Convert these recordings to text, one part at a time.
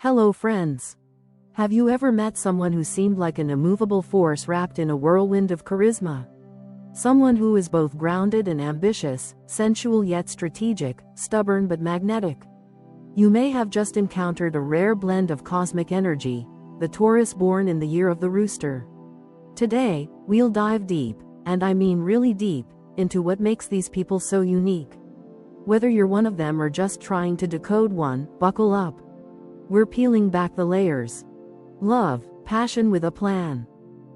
Hello friends. Have you ever met someone who seemed like an immovable force wrapped in a whirlwind of charisma? Someone who is both grounded and ambitious, sensual yet strategic, stubborn but magnetic. You may have just encountered a rare blend of cosmic energy, the Taurus born in the year of the Rooster. Today, we'll dive deep, and I mean really deep, into what makes these people so unique. Whether you're one of them or just trying to decode one, buckle up. We're peeling back the layers. Love, passion with a plan.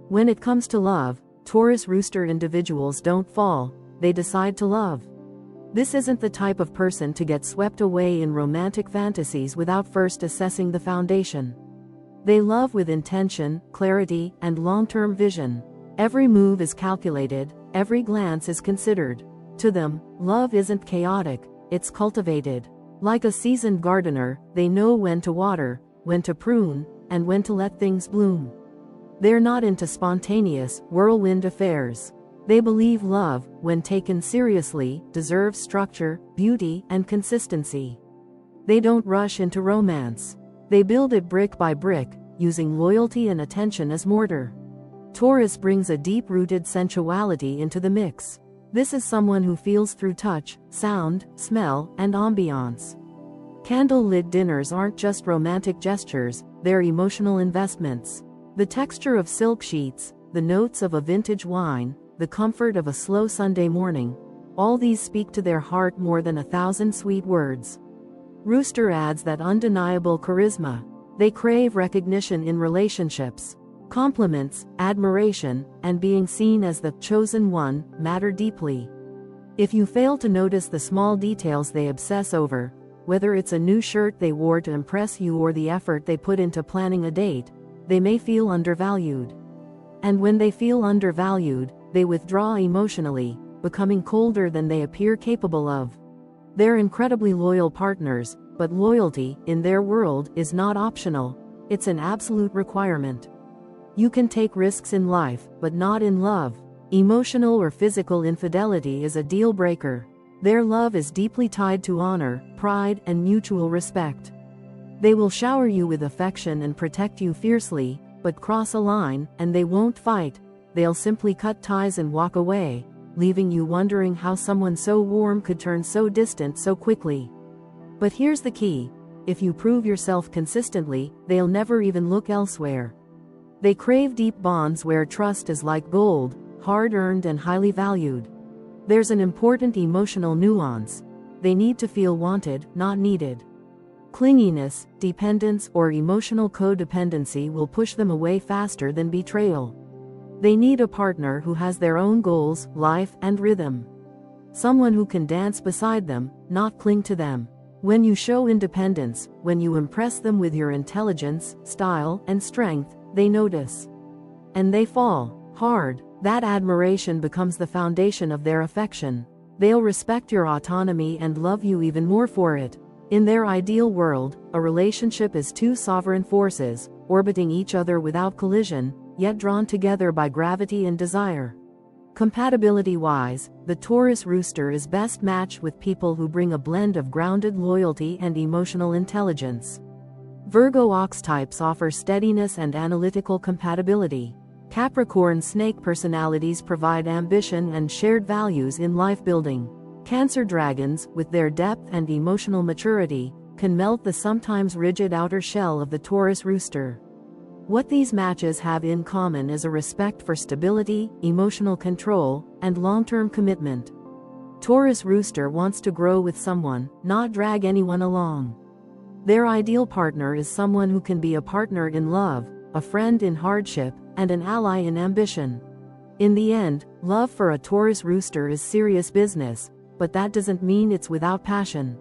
When it comes to love, Taurus Rooster individuals don't fall, they decide to love. This isn't the type of person to get swept away in romantic fantasies without first assessing the foundation. They love with intention, clarity, and long-term vision. Every move is calculated, every glance is considered. To them, love isn't chaotic, it's cultivated. Like a seasoned gardener, they know when to water, when to prune, and when to let things bloom. They're not into spontaneous, whirlwind affairs. They believe love, when taken seriously, deserves structure, beauty, and consistency. They don't rush into romance. They build it brick by brick, using loyalty and attention as mortar. Taurus brings a deep-rooted sensuality into the mix. This is someone who feels through touch, sound, smell, and ambiance. Candle-lit dinners aren't just romantic gestures, they're emotional investments. The texture of silk sheets, the notes of a vintage wine, the comfort of a slow Sunday morning, all these speak to their heart more than 1,000 sweet words. Rooster adds that undeniable charisma. They crave recognition in relationships. Compliments, admiration, and being seen as the chosen one matter deeply. If you fail to notice the small details they obsess over, whether it's a new shirt they wore to impress you or the effort they put into planning a date, they may feel undervalued. And when they feel undervalued, they withdraw emotionally, becoming colder than they appear capable of. They're incredibly loyal partners, but loyalty, in their world, is not optional, it's an absolute requirement. You can take risks in life, but not in love. Emotional or physical infidelity is a deal breaker. Their love is deeply tied to honor, pride, and mutual respect. They will shower you with affection and protect you fiercely, but cross a line, and they won't fight. They'll simply cut ties and walk away, leaving you wondering how someone so warm could turn so distant so quickly. But here's the key: if you prove yourself consistently, they'll never even look elsewhere. They crave deep bonds where trust is like gold, hard-earned and highly valued. There's an important emotional nuance. They need to feel wanted, not needed. Clinginess, dependence, or emotional codependency will push them away faster than betrayal. They need a partner who has their own goals, life, and rhythm. Someone who can dance beside them, not cling to them. When you show independence, when you impress them with your intelligence, style, and strength, they notice. And they fall hard. That admiration becomes the foundation of their affection. They'll respect your autonomy and love you even more for it. In their ideal world, a relationship is two sovereign forces, orbiting each other without collision, yet drawn together by gravity and desire. Compatibility-wise, the Taurus Rooster is best matched with people who bring a blend of grounded loyalty and emotional intelligence. Virgo Ox types offer steadiness and analytical compatibility. Capricorn Snake personalities provide ambition and shared values in life building. Cancer Dragons, with their depth and emotional maturity, can melt the sometimes rigid outer shell of the Taurus Rooster. What these matches have in common is a respect for stability, emotional control, and long-term commitment. Taurus Rooster wants to grow with someone, not drag anyone along. Their ideal partner is someone who can be a partner in love, a friend in hardship, and an ally in ambition. In the end, love for a Taurus Rooster is serious business, but that doesn't mean it's without passion.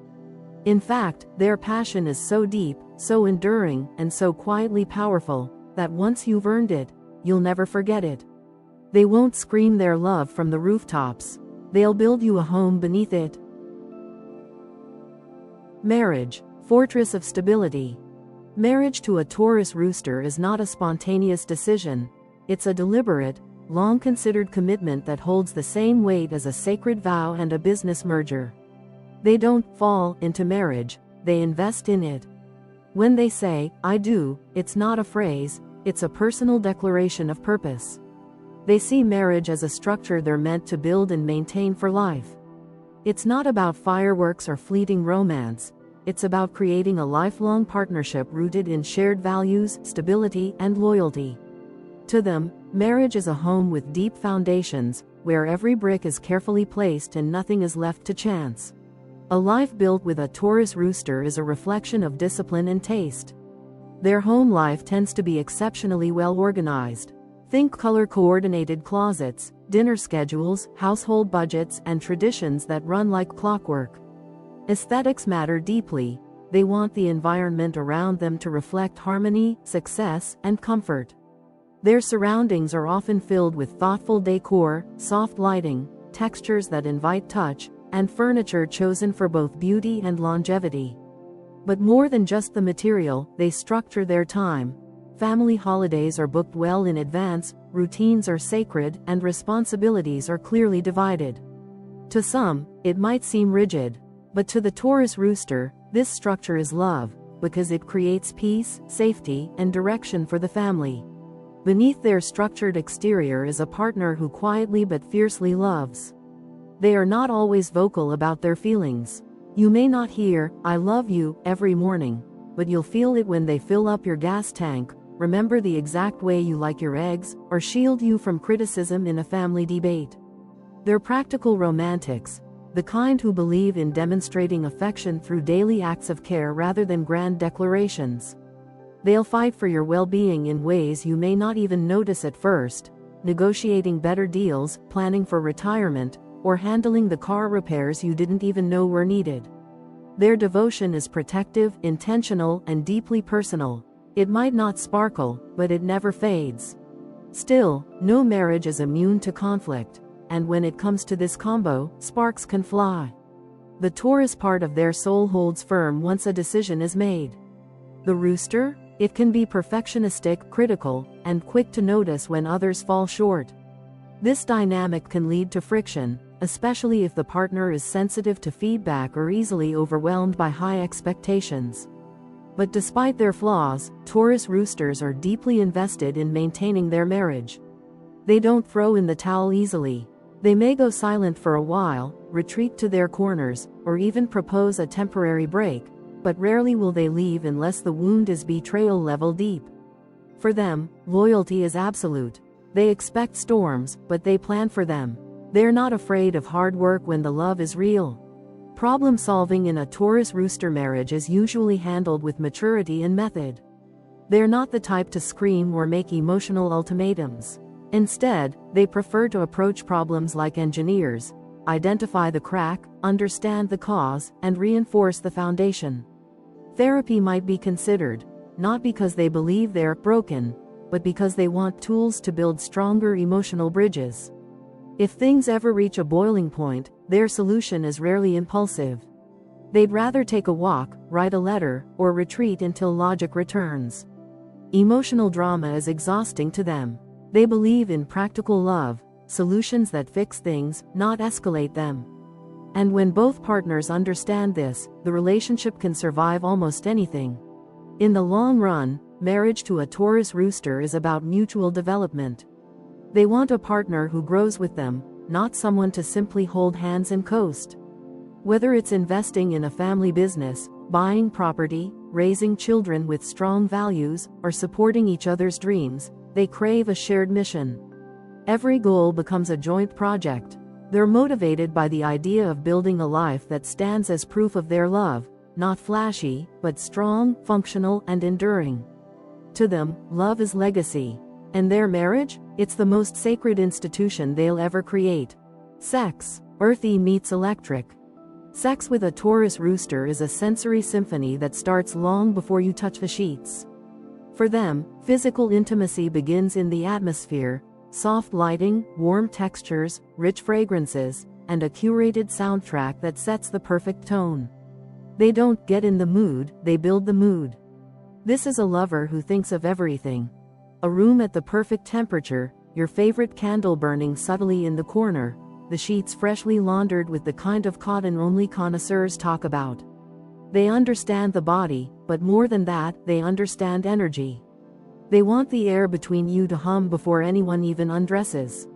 In fact, their passion is so deep, so enduring, and so quietly powerful, that once you've earned it, you'll never forget it. They won't scream their love from the rooftops. They'll build you a home beneath it. Marriage, fortress of stability. Marriage to a Taurus Rooster is not a spontaneous decision. It's a deliberate, long-considered commitment that holds the same weight as a sacred vow and a business merger. They don't fall into marriage, they invest in it. When they say, "I do," it's not a phrase, it's a personal declaration of purpose. They see marriage as a structure they're meant to build and maintain for life. It's not about fireworks or fleeting romance, it's about creating a lifelong partnership rooted in shared values, stability, and loyalty. To them, marriage is a home with deep foundations, where every brick is carefully placed and nothing is left to chance. A life built with a Taurus rooster is a reflection of discipline and taste. Their home life tends to be exceptionally well organized. Think color-coordinated closets, dinner schedules, household budgets, and traditions that run like clockwork. Aesthetics matter deeply. They want the environment around them to reflect harmony, success, and comfort. Their surroundings are often filled with thoughtful decor, soft lighting, textures that invite touch, and furniture chosen for both beauty and longevity. But more than just the material, they structure their time. Family holidays are booked well in advance, routines are sacred, and responsibilities are clearly divided. To some, it might seem rigid, but to the Taurus rooster, this structure is love, because it creates peace, safety, and direction for the family. Beneath their structured exterior is a partner who quietly but fiercely loves. They are not always vocal about their feelings. You may not hear, "I love you," every morning, but you'll feel it when they fill up your gas tank, remember the exact way you like your eggs, or shield you from criticism in a family debate. They're practical romantics, the kind who believe in demonstrating affection through daily acts of care rather than grand declarations. They'll fight for your well-being in ways you may not even notice at first, negotiating better deals, planning for retirement, or handling the car repairs you didn't even know were needed. Their devotion is protective, intentional, and deeply personal. It might not sparkle, but it never fades. Still, no marriage is immune to conflict, and when it comes to this combo, sparks can fly. The Taurus part of their soul holds firm once a decision is made. The rooster? It can be perfectionistic, critical, and quick to notice when others fall short. This dynamic can lead to friction, especially if the partner is sensitive to feedback or easily overwhelmed by high expectations. But despite their flaws, Taurus roosters are deeply invested in maintaining their marriage. They don't throw in the towel easily. They may go silent for a while, retreat to their corners, or even propose a temporary break, but rarely will they leave unless the wound is betrayal level deep. For them, loyalty is absolute. They expect storms, but they plan for them. They're not afraid of hard work when the love is real. Problem solving in a Taurus rooster marriage is usually handled with maturity and method. They're not the type to scream or make emotional ultimatums. Instead, they prefer to approach problems like engineers, identify the crack, understand the cause, and reinforce the foundation. Therapy might be considered, not because they believe they're broken, but because they want tools to build stronger emotional bridges. If things ever reach a boiling point, their solution is rarely impulsive. They'd rather take a walk, write a letter, or retreat until logic returns. Emotional drama is exhausting to them. They believe in practical love, solutions that fix things, not escalate them. And when both partners understand this, the relationship can survive almost anything. In the long run, marriage to a Taurus rooster is about mutual development. They want a partner who grows with them, not someone to simply hold hands and coast. Whether it's investing in a family business, buying property, raising children with strong values, or supporting each other's dreams, they crave a shared mission. Every goal becomes a joint project. They're motivated by the idea of building a life that stands as proof of their love, not flashy, but strong, functional, and enduring. To them, love is legacy. And their marriage? It's the most sacred institution they'll ever create. Sex. Earthy meets electric. Sex with a Taurus rooster is a sensory symphony that starts long before you touch the sheets. For them, physical intimacy begins in the atmosphere, soft lighting, warm textures, rich fragrances, and a curated soundtrack that sets the perfect tone. They don't get in the mood, they build the mood. This is a lover who thinks of everything. A room at the perfect temperature, your favorite candle burning subtly in the corner, the sheets freshly laundered with the kind of cotton only connoisseurs talk about. They understand the body, but more than that, they understand energy. They want the air between you to hum before anyone even undresses.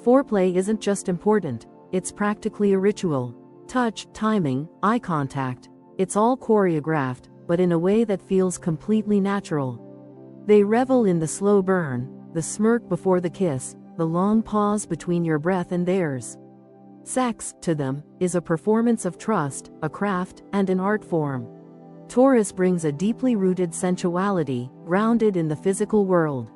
Foreplay isn't just important, it's practically a ritual. Touch, timing, eye contact, it's all choreographed, but in a way that feels completely natural. They revel in the slow burn, the smirk before the kiss, the long pause between your breath and theirs. Sex, to them, is a performance of trust, a craft, and an art form. Taurus brings a deeply rooted sensuality, grounded in the physical world.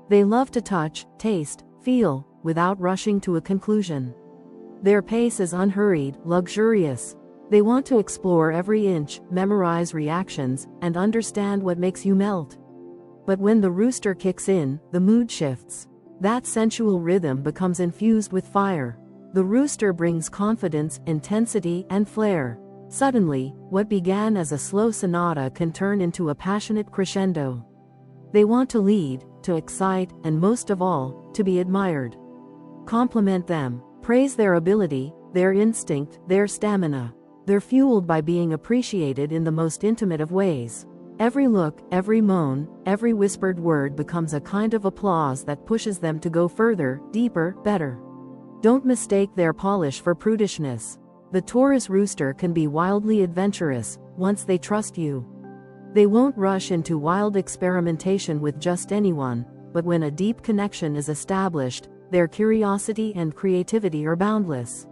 They love to touch, taste, feel, without rushing to a conclusion. Their pace is unhurried, luxurious. They want to explore every inch, memorize reactions, and understand what makes you melt. But when the rooster kicks in, the mood shifts. That sensual rhythm becomes infused with fire. The rooster brings confidence, intensity, and flair. Suddenly, what began as a slow sonata can turn into a passionate crescendo. They want to lead, to excite, and most of all, to be admired. Compliment them. Praise their ability, their instinct, their stamina. They're fueled by being appreciated in the most intimate of ways. Every look, every moan, every whispered word becomes a kind of applause that pushes them to go further, deeper, better. Don't mistake their polish for prudishness. The Taurus rooster can be wildly adventurous, once they trust you. They won't rush into wild experimentation with just anyone, but when a deep connection is established, their curiosity and creativity are boundless.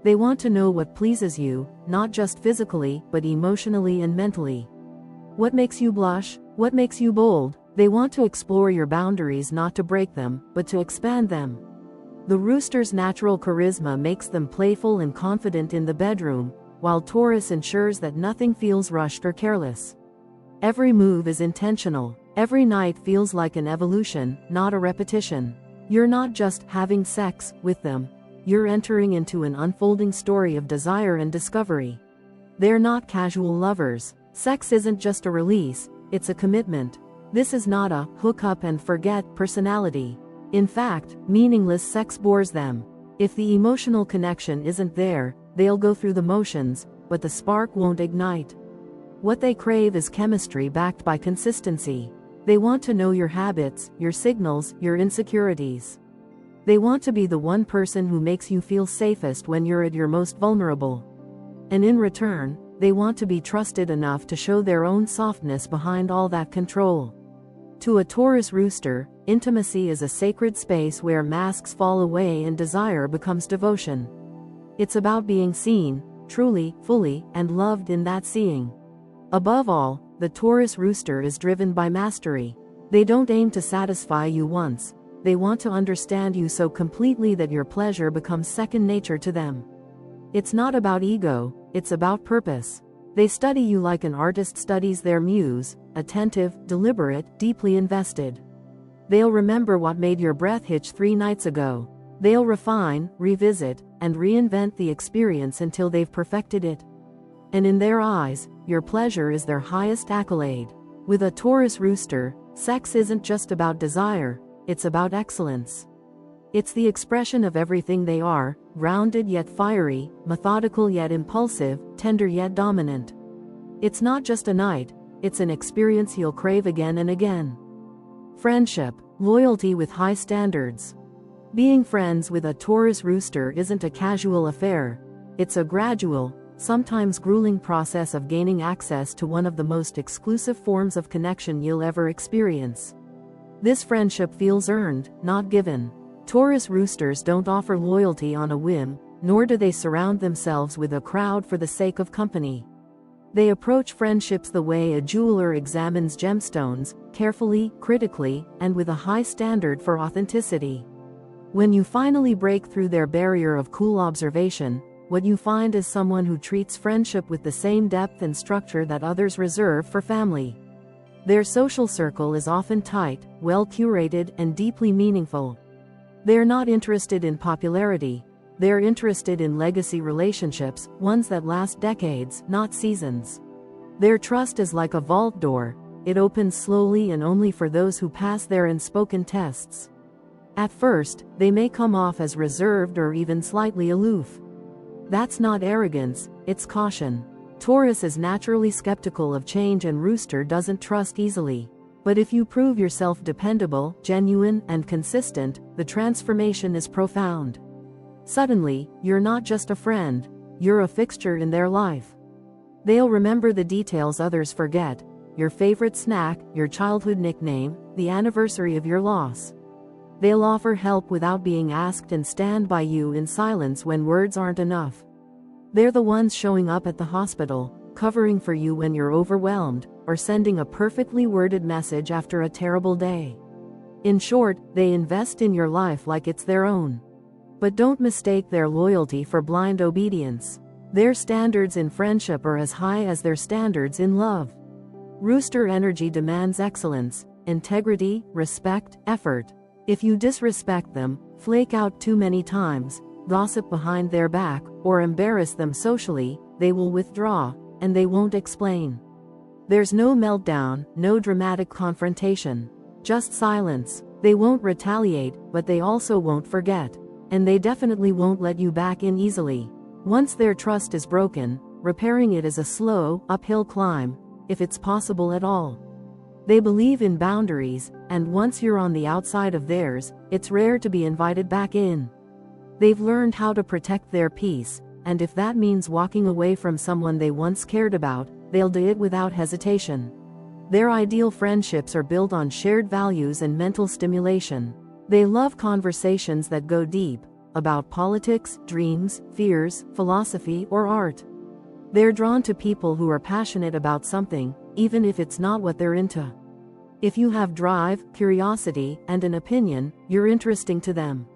They want to know what pleases you, not just physically, but emotionally and mentally. What makes you blush? What makes you bold? They want to explore your boundaries, not to break them, but to expand them. The rooster's natural charisma makes them playful and confident in the bedroom, while Taurus ensures that nothing feels rushed or careless. Every move is intentional. Every night feels like an evolution, not a repetition. You're not just having sex with them. You're entering into an unfolding story of desire and discovery. They're not casual lovers. Sex isn't just a release, it's a commitment. This is not a hook up and forget personality. In fact, meaningless sex bores them. If the emotional connection isn't there, they'll go through the motions, but the spark won't ignite. What they crave is chemistry backed by consistency. They want to know your habits, your signals, your insecurities. They want to be the one person who makes you feel safest when you're at your most vulnerable. And in return, they want to be trusted enough to show their own softness behind all that control. To a Taurus rooster, intimacy is a sacred space where masks fall away and desire becomes devotion. It's about being seen, truly, fully, and loved in that seeing. Above all, the Taurus rooster is driven by mastery. They don't aim to satisfy you once. They want to understand you so completely that your pleasure becomes second nature to them. It's not about ego, it's about purpose. They study you like an artist studies their muse, attentive, deliberate, deeply invested. They'll remember what made your breath hitch 3 nights ago. They'll refine, revisit, and reinvent the experience until they've perfected it. And in their eyes, your pleasure is their highest accolade. With a Taurus rooster, sex isn't just about desire, it's about excellence. It's the expression of everything they are, grounded yet fiery, methodical yet impulsive, tender yet dominant. It's not just a night, it's an experience you'll crave again and again. Friendship, loyalty with high standards. Being friends with a Taurus rooster isn't a casual affair. It's a gradual, sometimes grueling process of gaining access to one of the most exclusive forms of connection you'll ever experience. This friendship feels earned, not given. Taurus roosters don't offer loyalty on a whim, nor do they surround themselves with a crowd for the sake of company. They approach friendships the way a jeweler examines gemstones, carefully, critically, and with a high standard for authenticity. When you finally break through their barrier of cool observation, what you find is someone who treats friendship with the same depth and structure that others reserve for family. Their social circle is often tight, well-curated, and deeply meaningful. They're not interested in popularity. They're interested in legacy relationships, ones that last decades, not seasons. Their trust is like a vault door. It opens slowly and only for those who pass their unspoken tests. At first, they may come off as reserved or even slightly aloof. That's not arrogance, it's caution. Taurus is naturally skeptical of change and Rooster doesn't trust easily. But if you prove yourself dependable, genuine, and consistent, the transformation is profound. Suddenly, you're not just a friend, you're a fixture in their life. They'll remember the details others forget: your favorite snack, your childhood nickname, the anniversary of your loss. They'll offer help without being asked and stand by you in silence when words aren't enough. They're the ones showing up at the hospital, covering for you when you're overwhelmed, or sending a perfectly worded message after a terrible day. In short, they invest in your life like it's their own. But don't mistake their loyalty for blind obedience. Their standards in friendship are as high as their standards in love. Rooster energy demands excellence, integrity, respect, effort. If you disrespect them, flake out too many times, gossip behind their back, or embarrass them socially, they will withdraw, and they won't explain. There's no meltdown, no dramatic confrontation. Just silence. They won't retaliate, but they also won't forget. And they definitely won't let you back in easily. Once their trust is broken, repairing it is a slow, uphill climb, if it's possible at all. They believe in boundaries, and once you're on the outside of theirs, it's rare to be invited back in. They've learned how to protect their peace, and if that means walking away from someone they once cared about, they'll do it without hesitation. Their ideal friendships are built on shared values and mental stimulation. They love conversations that go deep, about politics, dreams, fears, philosophy, or art. They're drawn to people who are passionate about something, even if it's not what they're into. If you have drive, curiosity, and an opinion, you're interesting to them.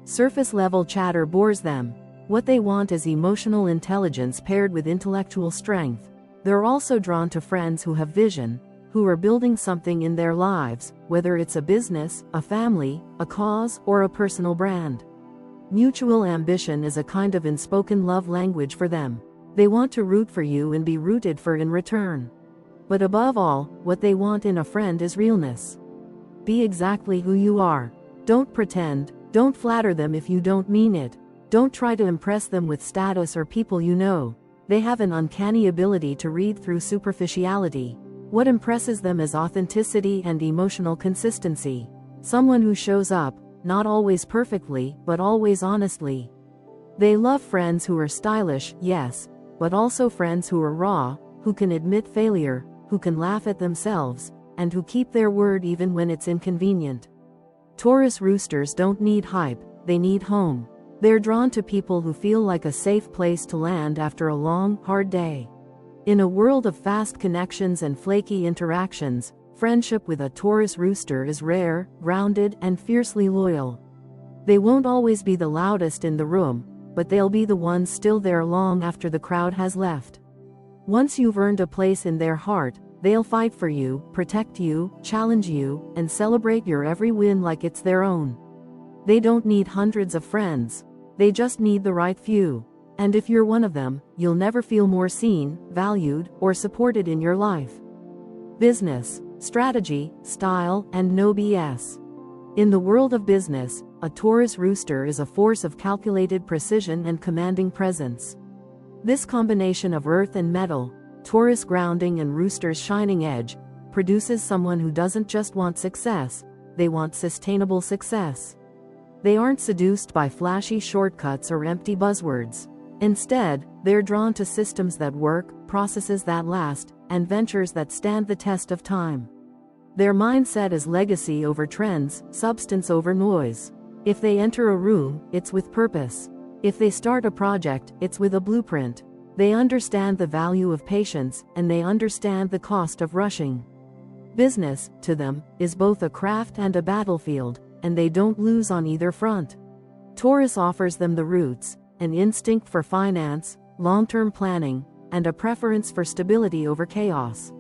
Surface-level chatter bores them. What they want is emotional intelligence paired with intellectual strength. They're also drawn to friends who have vision, who are building something in their lives, whether it's a business, a family, a cause, or a personal brand. Mutual ambition is a kind of unspoken love language for them. They want to root for you and be rooted for in return. But above all, what they want in a friend is realness. Be exactly who you are. Don't pretend, don't flatter them if you don't mean it. Don't try to impress them with status or people you know. They have an uncanny ability to read through superficiality. What impresses them is authenticity and emotional consistency. Someone who shows up, not always perfectly, but always honestly. They love friends who are stylish, yes, but also friends who are raw, who can admit failure, who can laugh at themselves, and who keep their word even when it's inconvenient. Taurus roosters don't need hype, they need home. They're drawn to people who feel like a safe place to land after a long, hard day. In a world of fast connections and flaky interactions, friendship with a Taurus rooster is rare, grounded, and fiercely loyal. They won't always be the loudest in the room, but they'll be the ones still there long after the crowd has left. Once you've earned a place in their heart, they'll fight for you, protect you, challenge you, and celebrate your every win like it's their own. They don't need hundreds of friends. They just need the right few. And if you're one of them, you'll never feel more seen, valued, or supported in your life. Business, strategy, style, and no BS. In the world of business, a Taurus rooster is a force of calculated precision and commanding presence. This combination of earth and metal, Taurus grounding and rooster's shining edge, produces someone who doesn't just want success, they want sustainable success. They aren't seduced by flashy shortcuts or empty buzzwords. Instead, they're drawn to systems that work, processes that last, and ventures that stand the test of time. Their mindset is legacy over trends, substance over noise. If they enter a room, it's with purpose. If they start a project, it's with a blueprint. They understand the value of patience, and they understand the cost of rushing. Business, to them, is both a craft and a battlefield, and they don't lose on either front. Taurus offers them the roots, an instinct for finance, long-term planning, and a preference for stability over chaos.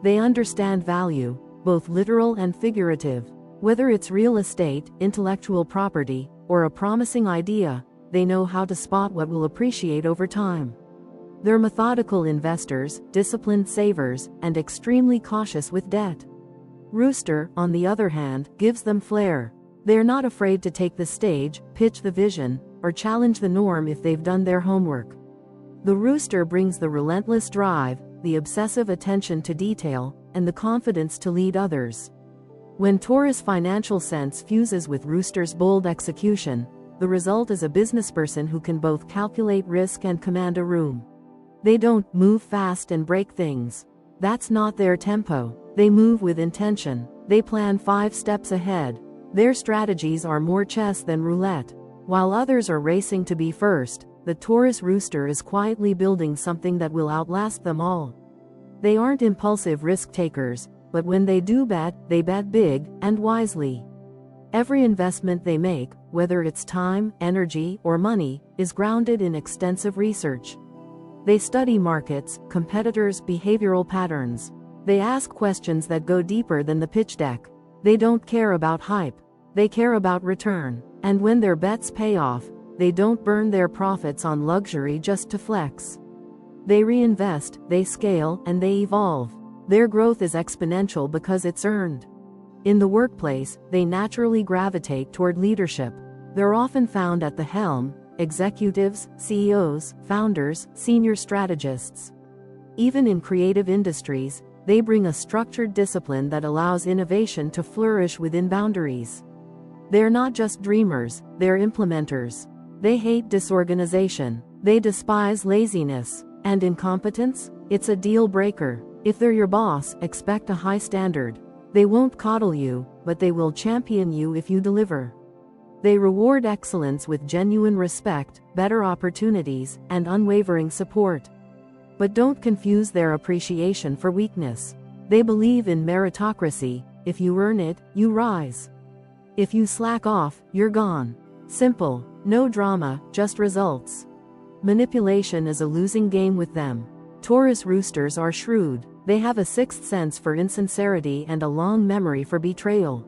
They understand value, both literal and figurative. Whether it's real estate, intellectual property, or a promising idea, they know how to spot what will appreciate over time. They're methodical investors, disciplined savers, and extremely cautious with debt. Rooster, on the other hand, gives them flair. They're not afraid to take the stage, pitch the vision, or challenge the norm if they've done their homework. The rooster brings the relentless drive, the obsessive attention to detail, and the confidence to lead others. When Taurus' financial sense fuses with Rooster's bold execution, the result is a businessperson who can both calculate risk and command a room. They don't move fast and break things. That's not their tempo. They move with intention. They plan 5 steps ahead. Their strategies are more chess than roulette. While others are racing to be first, the Taurus rooster is quietly building something that will outlast them all. They aren't impulsive risk takers, but when they do bet, they bet big and wisely. Every investment they make, whether it's time, energy, or money, is grounded in extensive research. They study markets, competitors' behavioral patterns. They ask questions that go deeper than the pitch deck. They don't care about hype. They care about return. And when their bets pay off, they don't burn their profits on luxury just to flex. They reinvest, they scale, and they evolve. Their growth is exponential because it's earned. In the workplace, they naturally gravitate toward leadership. They're often found at the helm: executives, CEOs, founders, senior strategists. Even in creative industries, they bring a structured discipline that allows innovation to flourish within boundaries. They're not just dreamers, they're implementers. They hate disorganization. They despise laziness. And incompetence? It's a deal breaker. If they're your boss, expect a high standard. They won't coddle you, but they will champion you if you deliver. They reward excellence with genuine respect, better opportunities, and unwavering support. But don't confuse their appreciation for weakness. They believe in meritocracy. If you earn it, you rise. If you slack off, you're gone. Simple. No drama, just results. Manipulation is a losing game with them. Taurus roosters are shrewd. They have a sixth sense for insincerity and a long memory for betrayal.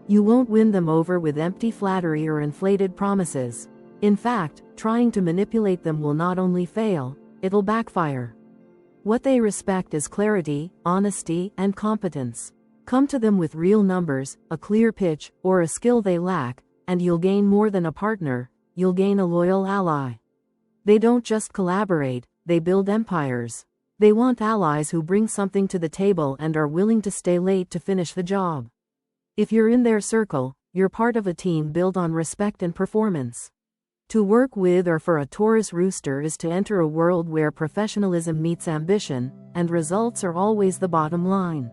You won't win them over with empty flattery or inflated promises. In fact, trying to manipulate them will not only fail, it'll backfire. What they respect is clarity, honesty, and competence. Come to them with real numbers, a clear pitch, or a skill they lack, and you'll gain more than a partner, you'll gain a loyal ally. They don't just collaborate, they build empires. They want allies who bring something to the table and are willing to stay late to finish the job. If you're in their circle, you're part of a team built on respect and performance. To work with or for a Taurus rooster is to enter a world where professionalism meets ambition, and results are always the bottom line.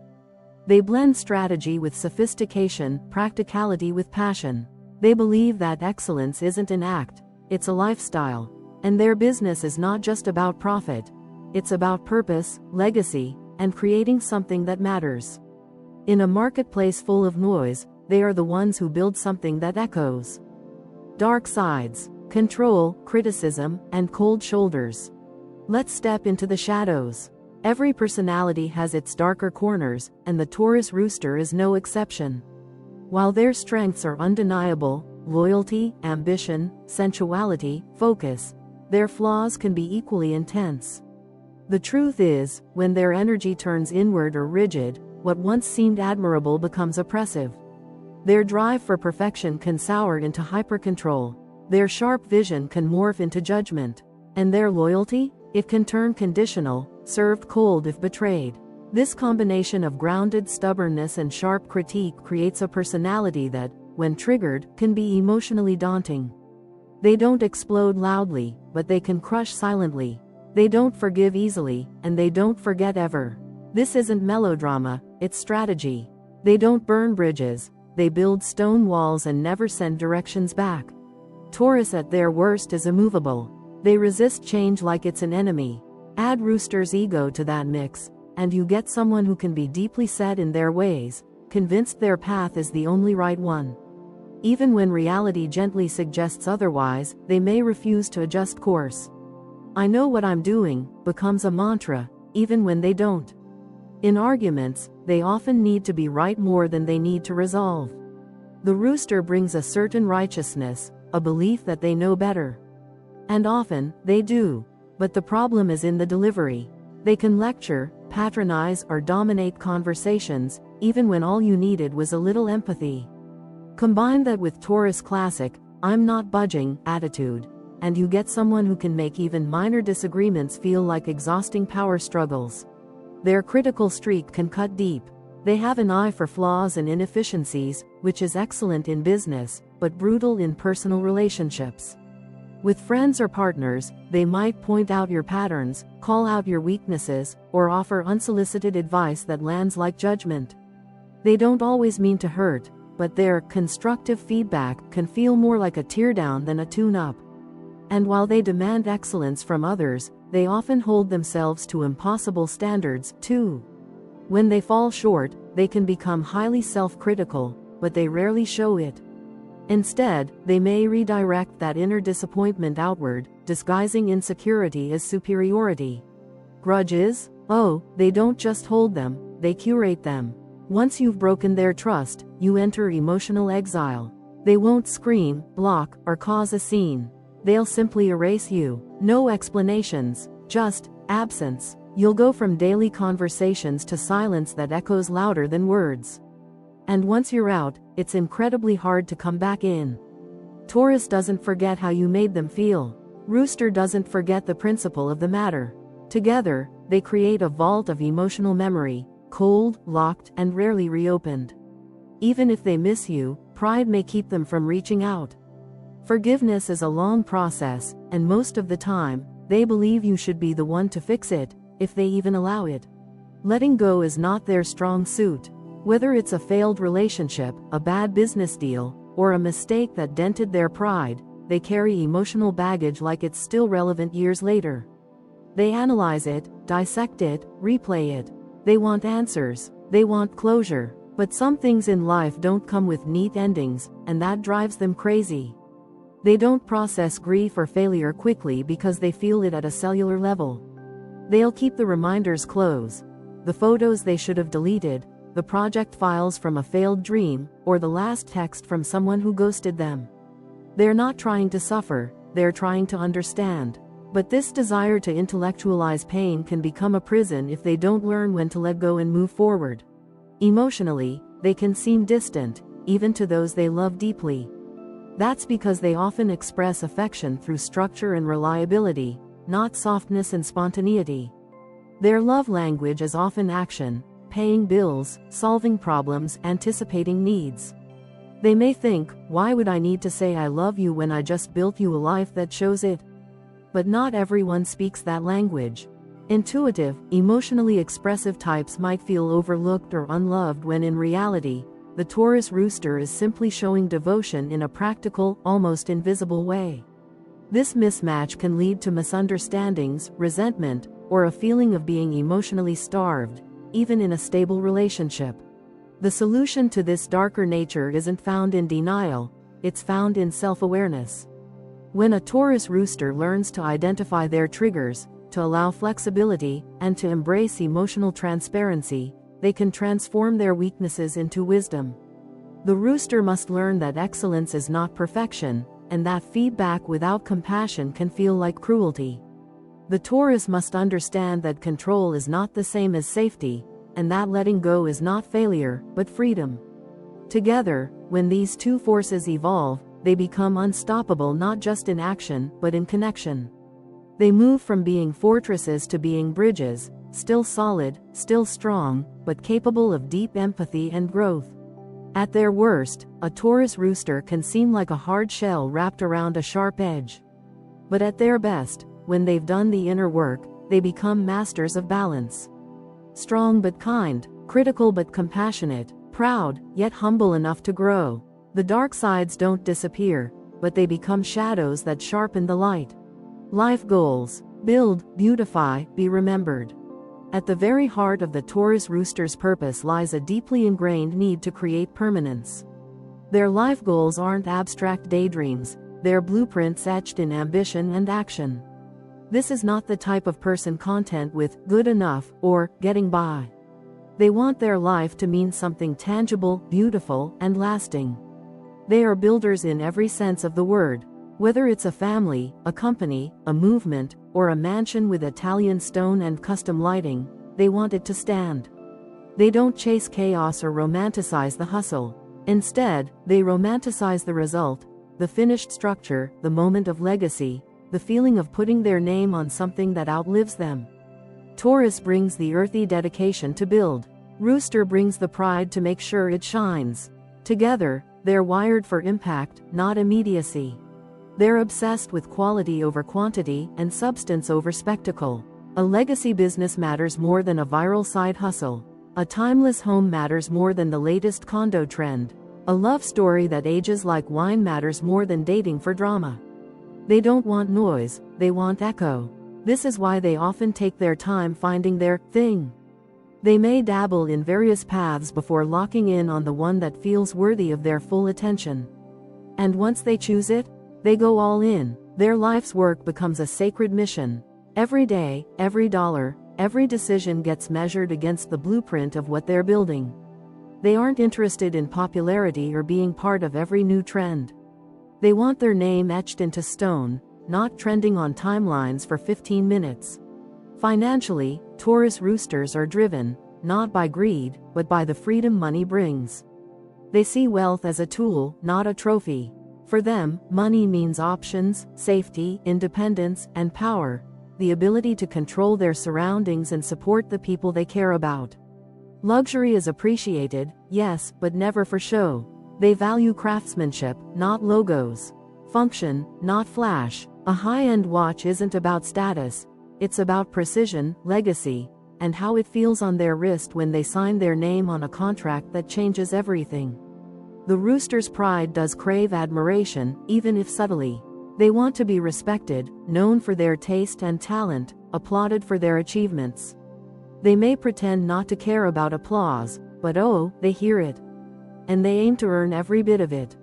They blend strategy with sophistication, practicality with passion. They believe that excellence isn't an act, it's a lifestyle. And their business is not just about profit. It's about purpose, legacy, and creating something that matters. In a marketplace full of noise, they are the ones who build something that echoes. Dark sides, control, criticism, and cold shoulders. Let's step into the shadows. Every personality has its darker corners, and the Taurus rooster is no exception. While their strengths are undeniable, loyalty, ambition, sensuality, focus, their flaws can be equally intense. The truth is, when their energy turns inward or rigid, what once seemed admirable becomes oppressive. Their drive for perfection can sour into hypercontrol. Their sharp vision can morph into judgment. And their loyalty? It can turn conditional, served cold if betrayed. This combination of grounded stubbornness and sharp critique creates a personality that, when triggered, can be emotionally daunting. They don't explode loudly, but they can crush silently. They don't forgive easily, and they don't forget ever. This isn't melodrama, it's strategy. They don't burn bridges, they build stone walls and never send directions back. Taurus at their worst is immovable. They resist change like it's an enemy. Add Rooster's ego to that mix, and you get someone who can be deeply set in their ways, convinced their path is the only right one. Even when reality gently suggests otherwise, they may refuse to adjust course. "I know what I'm doing" becomes a mantra, even when they don't. In arguments, they often need to be right more than they need to resolve. The rooster brings a certain righteousness, a belief that they know better. And often, they do. But the problem is in the delivery. They can lecture, patronize, or dominate conversations, even when all you needed was a little empathy. Combine that with Taurus' classic, "I'm not budging" attitude, and you get someone who can make even minor disagreements feel like exhausting power struggles. Their critical streak can cut deep. They have an eye for flaws and inefficiencies, which is excellent in business, but brutal in personal relationships. With friends or partners, they might point out your patterns, call out your weaknesses, or offer unsolicited advice that lands like judgment. They don't always mean to hurt, but their constructive feedback can feel more like a teardown than a tune-up. And while they demand excellence from others, they often hold themselves to impossible standards, too. When they fall short, they can become highly self-critical, but they rarely show it. Instead, they may redirect that inner disappointment outward, disguising insecurity as superiority. Grudges? Oh, they don't just hold them, they curate them. Once you've broken their trust, you enter emotional exile. They won't scream, block, or cause a scene. They'll simply erase you. No explanations, just absence. You'll go from daily conversations to silence that echoes louder than words. And once you're out, it's incredibly hard to come back in. Taurus doesn't forget how you made them feel. Rooster doesn't forget the principle of the matter. Together, they create a vault of emotional memory, cold, locked, and rarely reopened. Even if they miss you, pride may keep them from reaching out. Forgiveness is a long process, and most of the time, they believe you should be the one to fix it, if they even allow it. Letting go is not their strong suit. Whether it's a failed relationship, a bad business deal, or a mistake that dented their pride, they carry emotional baggage like it's still relevant years later. They analyze it, dissect it, replay it. They want answers, they want closure, but some things in life don't come with neat endings, and that drives them crazy. They don't process grief or failure quickly because they feel it at a cellular level. They'll keep the reminders close, the photos they should have deleted, the project files from a failed dream, or the last text from someone who ghosted them. They're not trying to suffer, they're trying to understand. But this desire to intellectualize pain can become a prison if they don't learn when to let go and move forward. Emotionally, they can seem distant, even to those they love deeply. That's because they often express affection through structure and reliability, not softness and spontaneity. Their love language is often action, paying bills, solving problems, anticipating needs. They may think, why would I need to say I love you when I just built you a life that shows it? But not everyone speaks that language. Intuitive, emotionally expressive types might feel overlooked or unloved when in reality, the Taurus Rooster is simply showing devotion in a practical, almost invisible way. This mismatch can lead to misunderstandings, resentment, or a feeling of being emotionally starved, even in a stable relationship. The solution to this darker nature isn't found in denial, it's found in self-awareness. When a Taurus Rooster learns to identify their triggers, to allow flexibility, and to embrace emotional transparency, they can transform their weaknesses into wisdom. The Rooster must learn that excellence is not perfection, and that feedback without compassion can feel like cruelty. The Taurus must understand that control is not the same as safety, and that letting go is not failure, but freedom. Together, when these two forces evolve, they become unstoppable not just in action, but in connection. They move from being fortresses to being bridges, still solid, still strong, but capable of deep empathy and growth. At their worst, a Taurus Rooster can seem like a hard shell wrapped around a sharp edge. But at their best, when they've done the inner work, they become masters of balance. Strong but kind, critical but compassionate, proud, yet humble enough to grow. The dark sides don't disappear, but they become shadows that sharpen the light. Life goals: build, beautify, be remembered. At the very heart of the Taurus Rooster's purpose lies a deeply ingrained need to create permanence. Their life goals aren't abstract daydreams, they're blueprints etched in ambition and action. This is not the type of person content with good enough or getting by. They want their life to mean something tangible, beautiful, and lasting. They are builders in every sense of the word. Whether it's a family, a company, a movement, or a mansion with Italian stone and custom lighting, they want it to stand. They don't chase chaos or romanticize the hustle. Instead, they romanticize the result, the finished structure, the moment of legacy, the feeling of putting their name on something that outlives them. Taurus brings the earthy dedication to build. Rooster brings the pride to make sure it shines. Together, they're wired for impact, not immediacy. They're obsessed with quality over quantity and substance over spectacle. A legacy business matters more than a viral side hustle. A timeless home matters more than the latest condo trend. A love story that ages like wine matters more than dating for drama. They don't want noise, they want echo. This is why they often take their time finding their thing. They may dabble in various paths before locking in on the one that feels worthy of their full attention. And once they choose it, they go all in. Their life's work becomes a sacred mission. Every day, every dollar, every decision gets measured against the blueprint of what they're building. They aren't interested in popularity or being part of every new trend. They want their name etched into stone, not trending on timelines for 15 minutes. Financially, Taurus roosters are driven, not by greed, but by the freedom money brings. They see wealth as a tool, not a trophy. For them, money means options, safety, independence, and power, the ability to control their surroundings and support the people they care about. Luxury is appreciated, yes, but never for show. They value craftsmanship, not logos. Function, not flash. A high-end watch isn't about status. It's about precision, legacy, and how it feels on their wrist when they sign their name on a contract that changes everything. The rooster's pride does crave admiration, even if subtly. They want to be respected, known for their taste and talent, applauded for their achievements. They may pretend not to care about applause, but oh, they hear it. And they aim to earn every bit of it.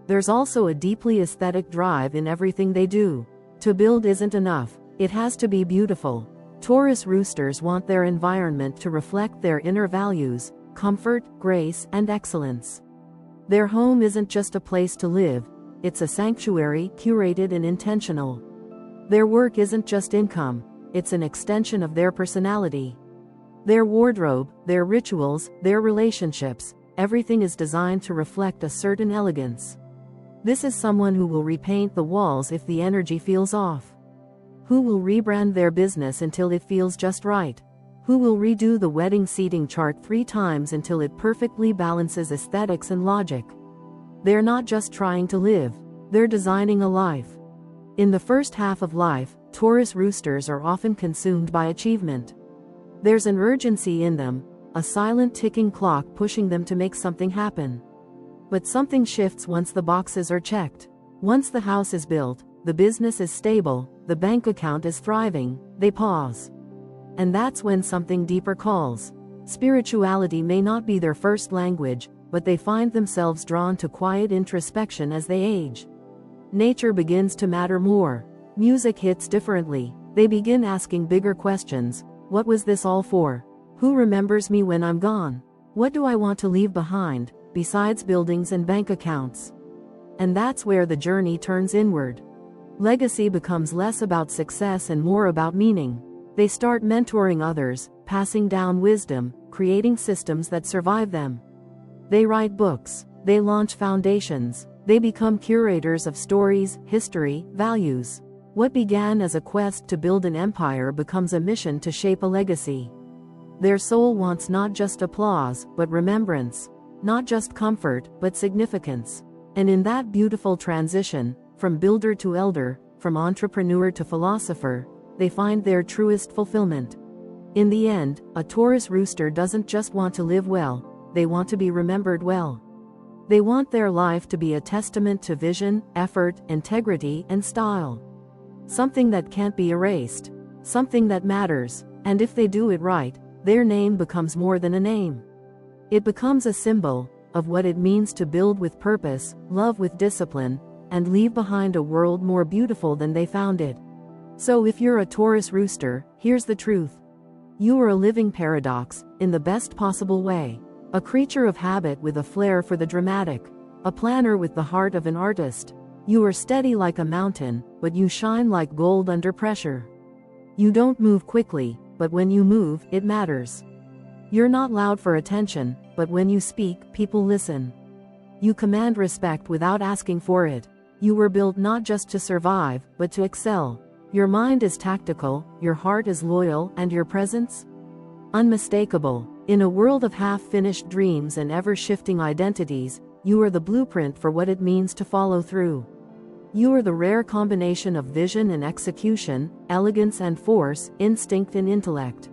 There's also a deeply aesthetic drive in everything they do. To build isn't enough. It has to be beautiful. Taurus roosters want their environment to reflect their inner values, comfort, grace, and excellence. Their home isn't just a place to live, it's a sanctuary, curated and intentional. Their work isn't just income, it's an extension of their personality. Their wardrobe, their rituals, their relationships, everything is designed to reflect a certain elegance. This is someone who will repaint the walls if the energy feels off. Who will rebrand their business until it feels just right? Who will redo the wedding seating chart 3 times until it perfectly balances aesthetics and logic? They're not just trying to live, they're designing a life. In the first half of life, Taurus roosters are often consumed by achievement. There's an urgency in them, a silent ticking clock pushing them to make something happen. But something shifts once the boxes are checked. Once the house is built, the business is stable, the bank account is thriving, they pause. And that's when something deeper calls. Spirituality may not be their first language, but they find themselves drawn to quiet introspection as they age. Nature begins to matter more. Music hits differently. They begin asking bigger questions. What was this all for? Who remembers me when I'm gone? What do I want to leave behind, besides buildings and bank accounts? And that's where the journey turns inward. Legacy becomes less about success and more about meaning. They start mentoring others, passing down wisdom, creating systems that survive them. They write books, they launch foundations, they become curators of stories, history, values. What began as a quest to build an empire becomes a mission to shape a legacy. Their soul wants not just applause, but remembrance. Not just comfort, but significance. And in that beautiful transition, from builder to elder, from entrepreneur to philosopher, they find their truest fulfillment. In the end, a Taurus rooster doesn't just want to live well, they want to be remembered well. They want their life to be a testament to vision, effort, integrity, and style. Something that can't be erased. Something that matters. And if they do it right, their name becomes more than a name. It becomes a symbol of what it means to build with purpose, love with discipline, and leave behind a world more beautiful than they found it. So if you're a Taurus rooster, here's the truth. You are a living paradox, in the best possible way. A creature of habit with a flair for the dramatic. A planner with the heart of an artist. You are steady like a mountain, but you shine like gold under pressure. You don't move quickly, but when you move, it matters. You're not loud for attention, but when you speak, people listen. You command respect without asking for it. You were built not just to survive, but to excel. Your mind is tactical, your heart is loyal, and your presence? Unmistakable. In a world of half-finished dreams and ever-shifting identities, you are the blueprint for what it means to follow through. You are the rare combination of vision and execution, elegance and force, instinct and intellect.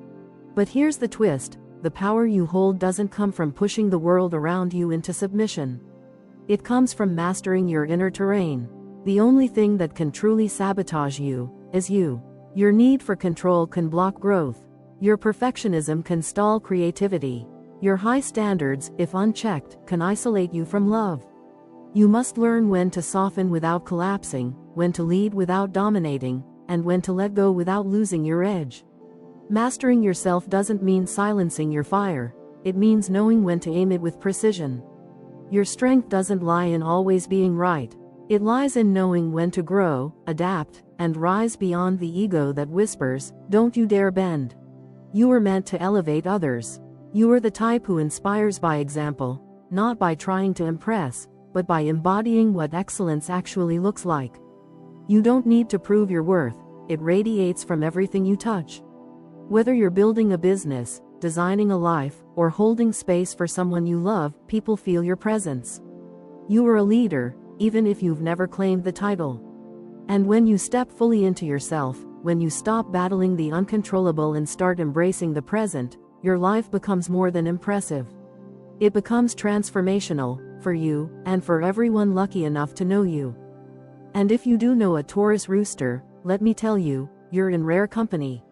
But here's the twist: the power you hold doesn't come from pushing the world around you into submission. It comes from mastering your inner terrain. The only thing that can truly sabotage you is you. Your need for control can block growth. Your perfectionism can stall creativity. Your high standards, if unchecked, can isolate you from love. You must learn when to soften without collapsing, when to lead without dominating, and when to let go without losing your edge. Mastering yourself doesn't mean silencing your fire. It means knowing when to aim it with precision. Your strength doesn't lie in always being right. It lies in knowing when to grow, adapt, and rise beyond the ego that whispers, "Don't you dare bend." You are meant to elevate others. You are the type who inspires by example, not by trying to impress, but by embodying what excellence actually looks like. You don't need to prove your worth. It radiates from everything you touch. Whether you're building a business, designing a life, or holding space for someone you love, people feel your presence. You are a leader, even if you've never claimed the title. And when you step fully into yourself, when you stop battling the uncontrollable and start embracing the present, your life becomes more than impressive. It becomes transformational, for you, and for everyone lucky enough to know you. And if you do know a Taurus Rooster, let me tell you, you're in rare company.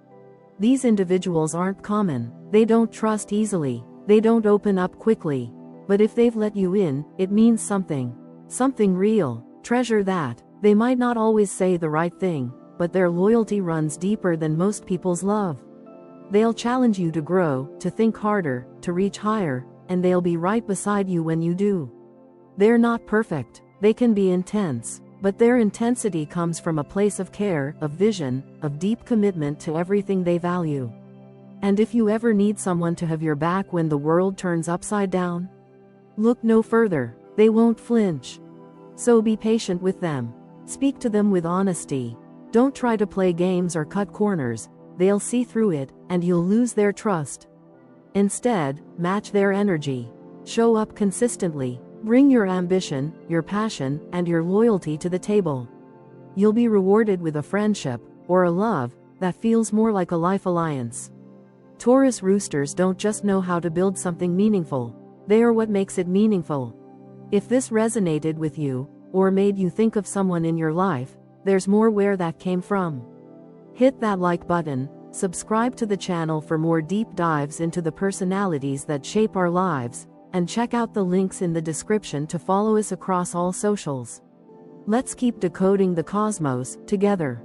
These individuals aren't common. They don't trust easily. They don't open up quickly. But if they've let you in, it means something. Something real. Treasure that. They might not always say the right thing, but their loyalty runs deeper than most people's love. They'll challenge you to grow, to think harder, to reach higher, and they'll be right beside you when you do. They're not perfect. They can be intense. But their intensity comes from a place of care, of vision, of deep commitment to everything they value. And if you ever need someone to have your back when the world turns upside down, look no further. They won't flinch. So be patient with them. Speak to them with honesty. Don't try to play games or cut corners. They'll see through it, and you'll lose their trust. Instead, match their energy. Show up consistently. Bring your ambition, your passion, and your loyalty to the table. You'll be rewarded with a friendship, or a love, that feels more like a life alliance. Taurus Roosters don't just know how to build something meaningful. They are what makes it meaningful. If this resonated with you, or made you think of someone in your life, there's more where that came from. Hit that like button, subscribe to the channel for more deep dives into the personalities that shape our lives, and check out the links in the description to follow us across all socials. Let's keep decoding the cosmos together.